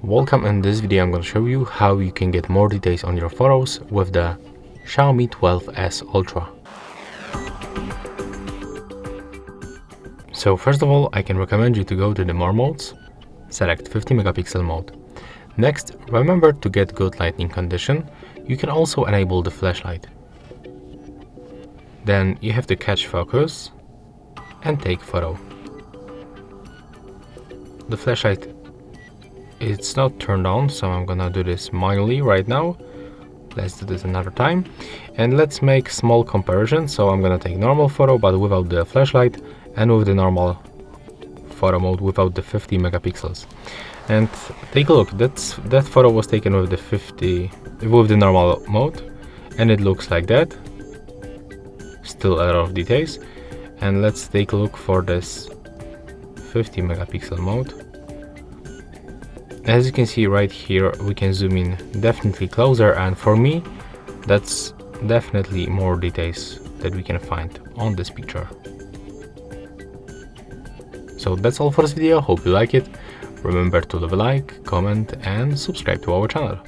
Welcome. In this video I'm going to show you how you can get more details on your photos with the XIAOMI 12S Ultra. So first of all, I can recommend you to go to the more modes, select 50 megapixel mode. Next, remember to get good lighting condition. You can also enable the flashlight. Then you have to catch focus and take photo. The flashlight, it's not turned on, so I'm gonna do this manually right now. Let's do this another time, and let's make small comparison. So I'm gonna take normal photo but without the flashlight, and with the normal photo mode without the 50 megapixels. And take a look, that photo was taken with the normal mode, and it looks like that. Still a lot of details. And let's take a look for this 50 megapixel mode. As you can see right here, we can zoom in definitely closer, and for me that's definitely more details that we can find on this picture. So that's all for this video. Hope you like it. Remember to leave a like, comment and subscribe to our channel.